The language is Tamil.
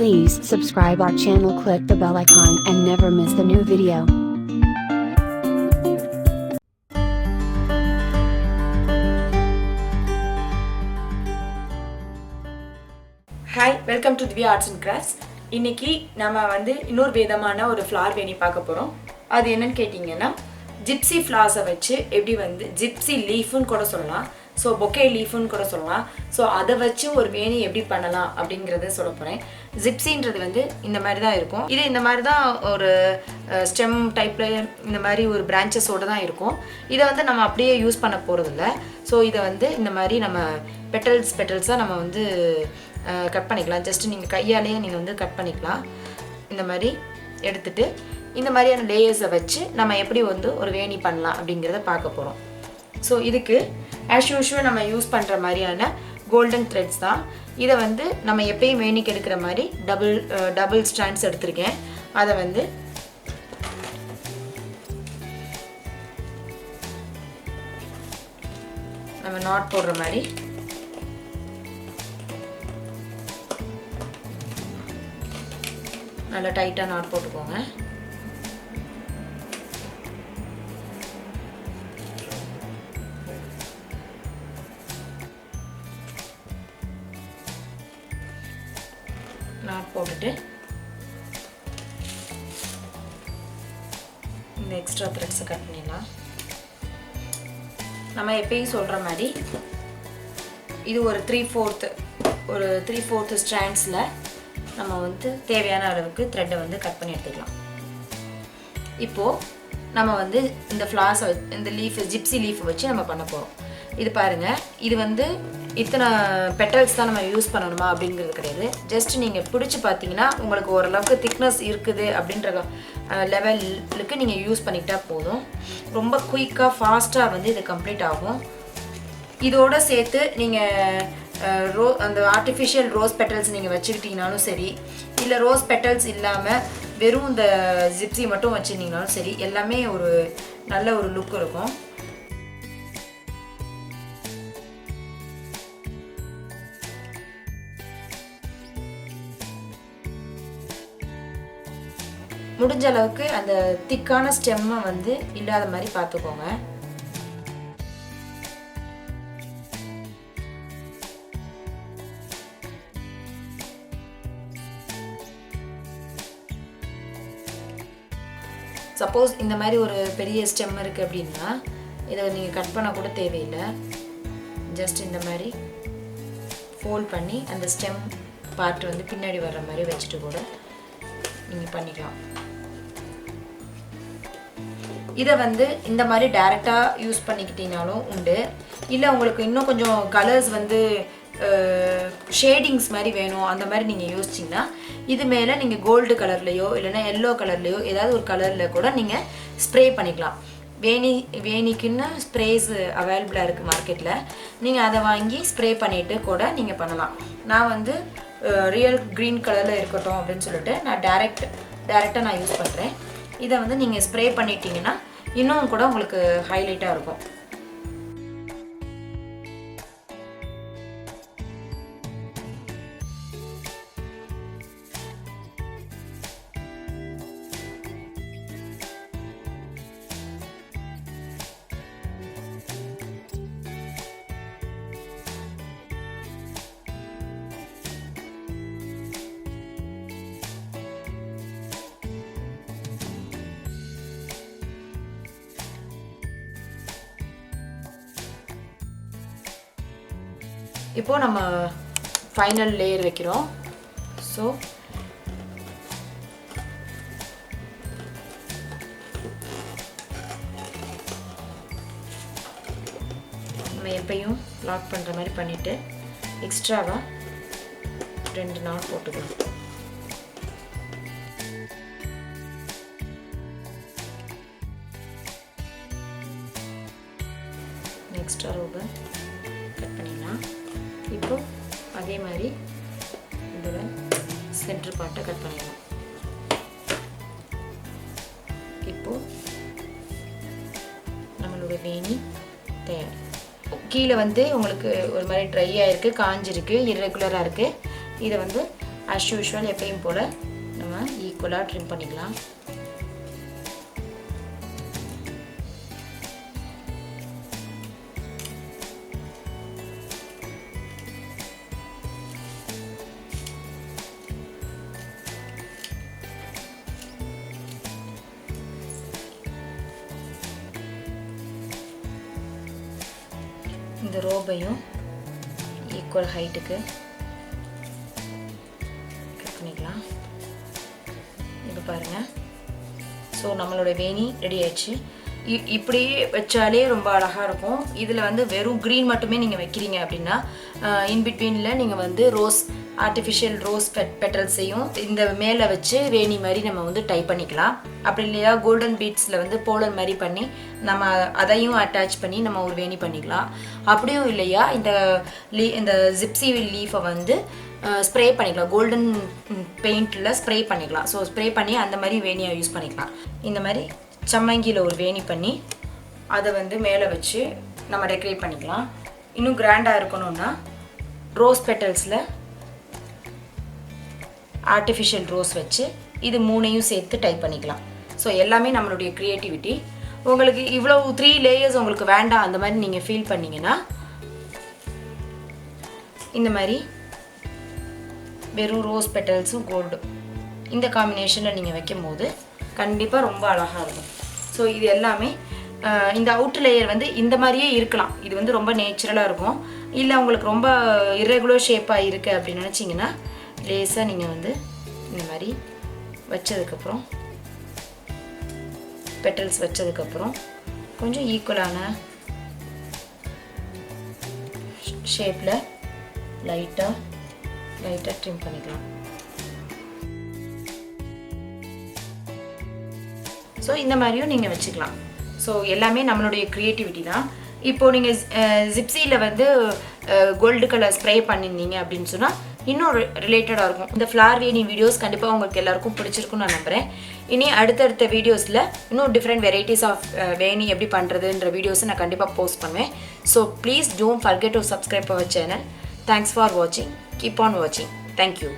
Please subscribe our channel, click the bell icon and never miss the new video. Hi, welcome to Dhivya Arts and Crafts. இன்னைக்கு நாம இன்னொரு விதமான ஒரு ஃப்ளார் வேணி பார்க்க போறோம். அது என்னன்னு கேட்டிங்கனா ஜிப்சி ஃப்ளார்ஸை வச்சு எப்படி ஜிப்சி லீஃப்னு கூட சொல்லலாம். சோ பொக்கே லீஃப்னு கூட சொல்லலாம். சோ அத வச்சு ஒரு வேணி எப்படி பண்ணலாம் அப்படிங்கறத சொல்ல போறேன். ஜிப்சின்றது இந்த மாதிரி தான் இருக்கும். இது இந்த மாதிரி தான் ஒரு ஸ்டெம் டைப்ல இந்த மாதிரி ஒரு branchesோட தான் இருக்கும். இத நம்ம அப்படியே யூஸ் பண்ண போறது இல்ல. சோ இத இந்த மாதிரி நம்ம பெட்டல்ஸா நம்ம கட் பண்ணிக்கலாம். ஜஸ்ட் நீங்க கையாலேயே நீங்க கட் பண்ணிக்கலாம். இந்த மாதிரி எடுத்துட்டு இந்த மாதிரியான லேயர்ஸை வச்சு நம்ம எப்படி ஒரு வேணி பண்ணலாம் அப்படிங்கறத பார்க்க போறோம். சோ இதுக்கு as usual நம்ம யூஸ் பண்ற மாதிரியான golden threads தான். இத நம்ம எப்பவும் வேணிக்கு எடுக்கிற மாதிரி டபுள் strands எடுத்துர்க்கேன். அத நம்ம knot போடுற மாதிரி நல்லா டைட்டா knot போட்டுக்கோங்க. knot போட்டுட்டு இந்த எக்ஸ்ட்ரா threads கட் பண்ணிடலாம். நம்ம எப்பவும் சொல்ற மாதிரி இது ஒரு 3/4 strandsல நம்ம தேவையான அளவுக்கு thread கட் பண்ணி எடுத்துக்கலாம். இப்போ நம்ம இந்த ஃப்ளார்ஸ் இந்த லீஃப் ஜிப்சி லீஃப் வச்சு நம்ம பண்ண போறோம். இது பாருங்க, இது இத்தனை பெட்டல்ஸ் தான் நம்ம யூஸ் பண்ணணுமா அப்படிங்கிறது கிடையாது. ஜஸ்ட் நீங்க பிடிச்சு பாத்தீங்கன்னா உங்களுக்கு ஓரளவுக்கு திக்னஸ் இருக்குது அப்படின்ற லெவலுக்கு நீங்க யூஸ் பண்ணிட்டா போதும். ரொம்ப குயிக்கா ஃபாஸ்டா இது கம்ப்ளீட் ஆகும். இதோட சேர்த்து நீங்க அந்த ஆர்டிஃபிஷியல் ரோஸ் பெட்டல்ஸ் நீங்க வச்சுக்கிட்டீங்கனாலும் சரி, இல்ல ரோஸ் பெட்டல்ஸ் இல்லாம வெறும் இந்த ஜிப்சி மட்டும் வச்சிருந்தீங்கனாலும் சரி, எல்லாமே ஒரு நல்ல ஒரு லுக் இருக்கும். முடிஞ்ச அளவுக்கு அந்த திக்கான ஸ்டெம் இல்லாத மாதிரி பார்த்துக்கோங்க. சப்போஸ் இந்த மாதிரி ஒரு பெரிய ஸ்டெம் இருக்கு அப்படின்னா இதை நீங்க கட் பண்ண கூட தேவையில்லை. ஜஸ்ட் இந்த மாதிரி ஃபோல்ட் பண்ணி அந்த ஸ்டெம் பார்ட் பின்னாடி வர்ற மாதிரி வச்சுட்டு கூட நீங்க பண்ணிக்கலாம். இத இந்த மாதிரி டைரக்டா யூஸ் பண்ணிக்கிட்டீனாலும் உண்டு. இல்ல உங்களுக்கு இன்னும் கொஞ்சம் கலர்ஸ் ஷேடிங்ஸ் மாதிரி வேணும் அந்த மாதிரி நீங்க யோசிச்சீங்கன்னா இது மேல நீங்க கோல்ட் கலர்லயோ இல்லனா yellow கலர்லயோ ஏதாவது ஒரு கலர்ல கூட நீங்க ஸ்ப்ரே பண்ணிக்கலாம். வேணிக்குன்னு ஸ்ப்ரேஸ் அவைலபிளா இருக்கு மார்க்கெட்ல. நீங்க அத வாங்கி ஸ்ப்ரே பண்ணிட்டு கூட நீங்க பண்ணலாம். நான் ரியல் கிரீன் கலர்ல இருக்கட்டும் அப்படினு சொல்லிட்டு நான் டைரக்ட்டா நான் யூஸ் பண்றேன். இத நீங்க ஸ்ப்ரே பண்ணிட்டீங்கன்னா இன்னும் கூட உங்களுக்கு ஹைலைட்டா இருக்கும். இப்போ நம்ம ஃபைனல் லேயர் வைக்கிறோம். சோ நம்ம எப்பயும் லாக் பண்ற மாதிரி பண்ணிட்டு எக்ஸ்ட்ராவா 2 நாட் போட்டுக்கலாம். எக்ஸ்ட்ரா ரோவை கட் பண்ணிடலாம். இப்போ அதே மாதிரி இதோட சென்டர் பார்ட்டை கட் பண்ணிடலாம். இப்போ நம்மளோட வேணி தயார். கீழே உங்களுக்கு ஒரு மாதிரி ட்ரை ஆயிருக்கு, காஞ்சிருக்கு, இர்ரெகுலரா இருக்கு. இதை as usual எப்பயும் போல நம்ம ஈக்குவலாக ட்ரிம் பண்ணிக்கலாம். இந்த ரோபையும் ஈக்குவல் ஹைட்டுக்கு கட் பண்ணிக்கலாம். இப்போ பாருங்கள். ஸோ நம்மளோட வேணி ரெடி ஆயிடுச்சு. இப்படியே வச்சாலே ரொம்ப அழகாக இருக்கும். இதில் வந்து வெறும் க்ரீன் மட்டுமே நீங்கள் வைக்கிறீங்க அப்படின்னா இன்பிட்வீனில் நீங்கள் வந்து ரோஸ் ஆர்டிஃபிஷியல் ரோஸ் பெட்டல்ஸையும் இந்த மேலே வச்சு வேணி மாதிரி நம்ம வந்து டைப் பண்ணிக்கலாம். அப்படி இல்லையா கோல்டன் பீட்ஸில் வந்து போலர் மாதிரி பண்ணி நம்ம அதையும் அட்டாச் பண்ணி நம்ம ஒரு வேணி பண்ணிக்கலாம். அப்படியும் இல்லையா இந்த ஜிப்சி லீஃபை வந்து ஸ்ப்ரே பண்ணிக்கலாம். கோல்டன் பெயிண்டில் ஸ்ப்ரே பண்ணிக்கலாம். ஸோ ஸ்ப்ரே பண்ணி அந்த மாதிரி வேணியை யூஸ் பண்ணிக்கலாம். இந்த மாதிரி சம்மங்கியில் ஒரு வேணி பண்ணி அதை வந்து மேலே வச்சு நம்ம டெக்கரேட் பண்ணிக்கலாம். இன்னும் கிராண்டாக இருக்கணும்னா ரோஸ் பெட்டல்ஸில் ஆர்டிஃபிஷியல் ரோஸ் வச்சு இது மூணையும் சேர்த்து டைப் பண்ணிக்கலாம். ஸோ எல்லாமே நம்மளுடைய க்ரியேட்டிவிட்டி. உங்களுக்கு இவ்வளோ 3 லேயர்ஸ் உங்களுக்கு வேண்டாம் அந்த மாதிரி நீங்கள் ஃபீல் பண்ணிங்கன்னா இந்த மாதிரி வெறும் ரோஸ் பெட்டல்ஸும் கோல்டு இந்த காம்பினேஷனில் நீங்கள் வைக்கும் போது கண்டிப்பாக ரொம்ப அழகாக இருக்கும். ஸோ இது எல்லாமே இந்த அவுட்டர் லேயர் வந்து இந்த மாதிரியே இருக்கலாம். இது வந்து ரொம்ப நேச்சுரலாக இருக்கும். இல்லை உங்களுக்கு ரொம்ப இர்ரெகுலர் ஷேப்பாக இருக்குது அப்படின்னு நினச்சிங்கன்னா லேஸாக நீங்கள் வந்து இந்த மாதிரி வச்சதுக்கப்புறம் பெட்டல்ஸ் வச்சதுக்கப்புறம் கொஞ்சம் ஈக்குவலான ஷேப்பில் லைட்டாக ட்ரிம் பண்ணிக்கலாம். ஸோ இந்த மாதிரியும் நீங்கள் வச்சுக்கலாம். ஸோ எல்லாமே நம்மளுடைய க்ரியேட்டிவிட்டி தான். இப்போது நீங்கள் ஜிப்சியில் வந்து கோல்டு கலர் ஸ்ப்ரே பண்ணியிருந்தீங்க அப்படின்னு சொன்னால் இன்னும் ரிலேட்டடாக இருக்கும். இந்த ஃப்ளார் வேணி வீடியோஸ் கண்டிப்பாக உங்களுக்கு எல்லாருக்கும் பிடிச்சிருக்குன்னு நான் நம்புகிறேன். இனி அடுத்தடுத்த வீடியோஸில் இன்னும் டிஃப்ரெண்ட் வெரைட்டிஸ் ஆஃப் வேணி எப்படி பண்ணுறதுன்ற வீடியோஸை நான் கண்டிப்பாக போஸ்ட் பண்ணுவேன். So please don't forget to subscribe our channel. Thanks for வாட்சிங். கீப் ஆன் வாட்சிங். தேங்க்யூ.